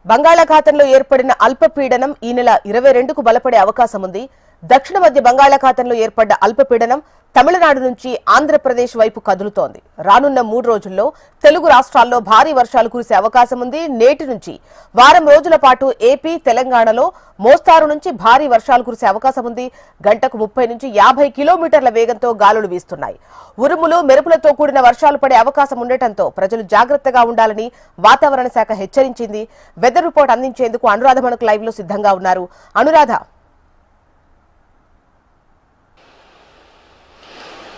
బంగాళాఖాతంలో ఏర్పడిన అల్పపీడనం ఈ నెల 22కు బలపడే అవకాశం ఉంది. దక్షిణ మధ్య బంగాళాఖాతంలో ఏర్పడ్డ అల్పపీడనం తమిళనాడు నుంచి ఆంధ్రప్రదేశ్ వైపు కదులుతోంది. రానున్న 3 రోజుల్లో తెలుగు రాష్ట్రాల్లో భారీ వర్షాలు కురిసే అవకాశం ఉంది. నేటి నుంచి వారం రోజుల పాటు ఏపీ, తెలంగాణలో మోస్తారు నుంచి భారీ వర్షాలు కురిసే అవకాశం ఉంది. గంటకు 30 నుంచి 50 కిలోమీటర్ల వేగంతో గాలులు వీస్తున్నాయి. ఉరుములు, మెరుపులతో కూడిన వర్షాలు పడే అవకాశం ఉండటంతో ప్రజలు జాగ్రత్తగా ఉండాలని వాతావరణ శాఖ హెచ్చరించింది. వెదర్ రిపోర్ట్ అందించేందుకు అనురాధ మనకు లైవ్ లో సిద్ధంగా ఉన్నారు. అనురాధ,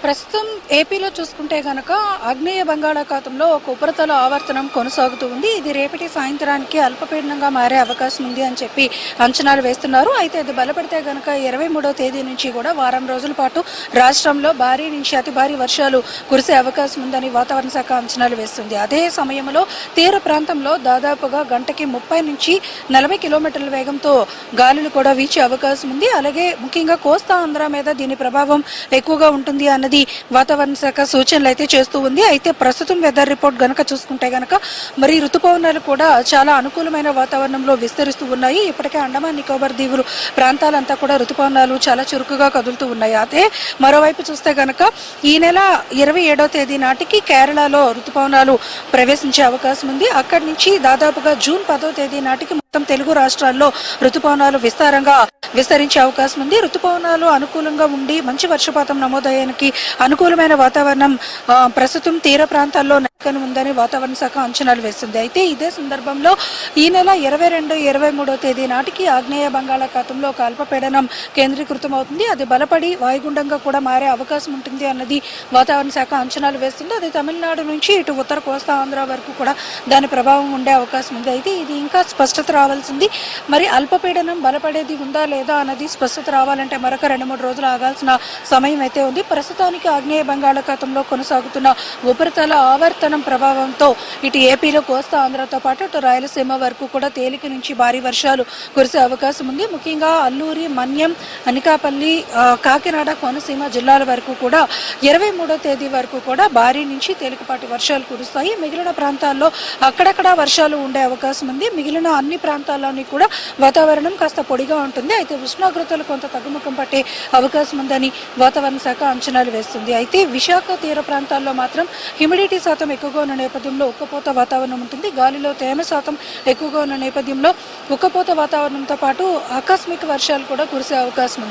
ప్రస్తుతం ఏపీలో చూసుకుంటే గనక ఆగ్నేయ బంగాళాఖాతంలో ఒక ఉపరితల ఆవర్తనం కొనసాగుతూ ఉంది. ఇది రేపటి సాయంత్రానికి అల్పపీడనంగా మారే అవకాశం ఉంది అని చెప్పి అంచనాలు వేస్తున్నారు. అయితే అది బలపడితే గనక 23వ తేదీ నుంచి కూడా వారం రోజుల పాటు రాష్ట్రంలో భారీ నుంచి అతి భారీ వర్షాలు కురిసే అవకాశం ఉందని వాతావరణ శాఖ అంచనాలు వేస్తుంది. అదే సమయంలో తీర ప్రాంతంలో దాదాపుగా గంటకి 30 నుంచి 40 కిలోమీటర్ల వేగంతో గాలులు కూడా వీచే అవకాశం ఉంది. అలాగే ముఖ్యంగా కోస్తా ఆంధ్ర మీద దీని ప్రభావం ఎక్కువగా ఉంటుంది అన్నది వాతావరణ శాఖ సూచనలు అయితే చేస్తూ ఉంది. అయితే ప్రస్తుతం వెదర్ రిపోర్ట్ గనక చూసుకుంటే గనక మరి ఋతుపవనాలు కూడా చాలా అనుకూలమైన వాతావరణంలో విస్తరిస్తూ ఉన్నాయి. ఇప్పటికే అండమాన్ నికోబార్ దీవులు ప్రాంతాలంతా కూడా ఋతుపవనాలు చాలా చురుకుగా కదులుతూ ఉన్నాయి. అదే మరోవైపు చూస్తే గనక ఈ నెల 27వ తేదీ నాటికి కేరళలో ఋతుపవనాలు ప్రవేశించే అవకాశం ఉంది. అక్కడి నుంచి దాదాపుగా జూన్ 10వ తేదీ నాటికి మొత్తం తెలుగు రాష్ట్రాల్లో ఋతుపవనాలు విస్తారంగా విస్తరించే అవకాశం ఉంది. ఋతుపవనాలు అనుకూలంగా ఉండి మంచి వర్షపాతం నమోదయ్యానికి అనుకూలమైన వాతావరణం ప్రస్తుతం తీర ప్రాంతాల్లో నెలకొని ఉందని వాతావరణ శాఖ అంచనాలు వేస్తుంది. అయితే ఇదే సందర్భంలో ఈ నెల 22, 23వ తేదీ నాటికి ఆగ్నేయ బంగాళాఖాతంలో ఒక అల్పపీడనం కేంద్రీకృతం అవుతుంది. అది బలపడి వాయుగుండంగా కూడా మారే అవకాశం ఉంటుంది అన్నది వాతావరణ శాఖ అంచనాలు వేస్తుంది. అది తమిళనాడు నుంచి ఇటు ఉత్తర కోస్తా ఆంధ్ర వరకు కూడా దాని ప్రభావం ఉండే అవకాశం ఉంది. అయితే ఇది ఇంకా స్పష్టత రావాల్సింది. మరి అల్పపీడనం బలపడేది ఉందా లేదా అన్నది స్పష్టత రావాలంటే మరొక 2-3 రోజులు ఆగాల్సిన సమయం అయితే ఉంది. ప్రస్తుతానికి ఆగ్నేయ బంగాళాఖాతంలో కొనసాగుతున్న ఉపరితల ఆవర్తనం ప్రభావంతో ఇటు ఏపీలో కోస్తా ఆంధ్రతో పాటు ఇటు రాయలసీమ వరకు కూడా తేలిక నుంచి భారీ వర్షాలు కురిసే అవకాశం ఉంది. ముఖ్యంగా అల్లూరి, మన్యం, అనకాపల్లి, కాకినాడ, కోనసీమ జిల్లాల వరకు కూడా 23వ తేదీ వరకు కూడా భారీ నుంచి తేలికపాటి వర్షాలు కురుస్తాయి. మిగిలిన ప్రాంతాల్లో అక్కడక్కడ వర్షాలు ఉండే అవకాశం ఉంది. మిగిలిన అన్ని ప్రాంతాల్లోని కూడా వాతావరణం కాస్త పొడిగా ఉంటుంది. అయితే ఉష్ణోగ్రతలు కొంత తగ్గుముఖం పట్టే అవకాశం ఉందని వాతావరణ శాఖ అంచనాలు వేస్తుంది. అయితే విశాఖ తీర ప్రాంతాల్లో మాత్రం హ్యూమిడిటీ శాతం ఎక్కువగా ఉన్న నేపథ్యంలో ఉక్కపోత వాతావరణం ఉంటుంది. గాలిలో తేమ శాతం ఎక్కువగా ఉన్న నేపథ్యంలో ఉక్కపోత వాతావరణంతో పాటు ఆకస్మిక వర్షాలు కూడా కురిసే అవకాశం ఉంది.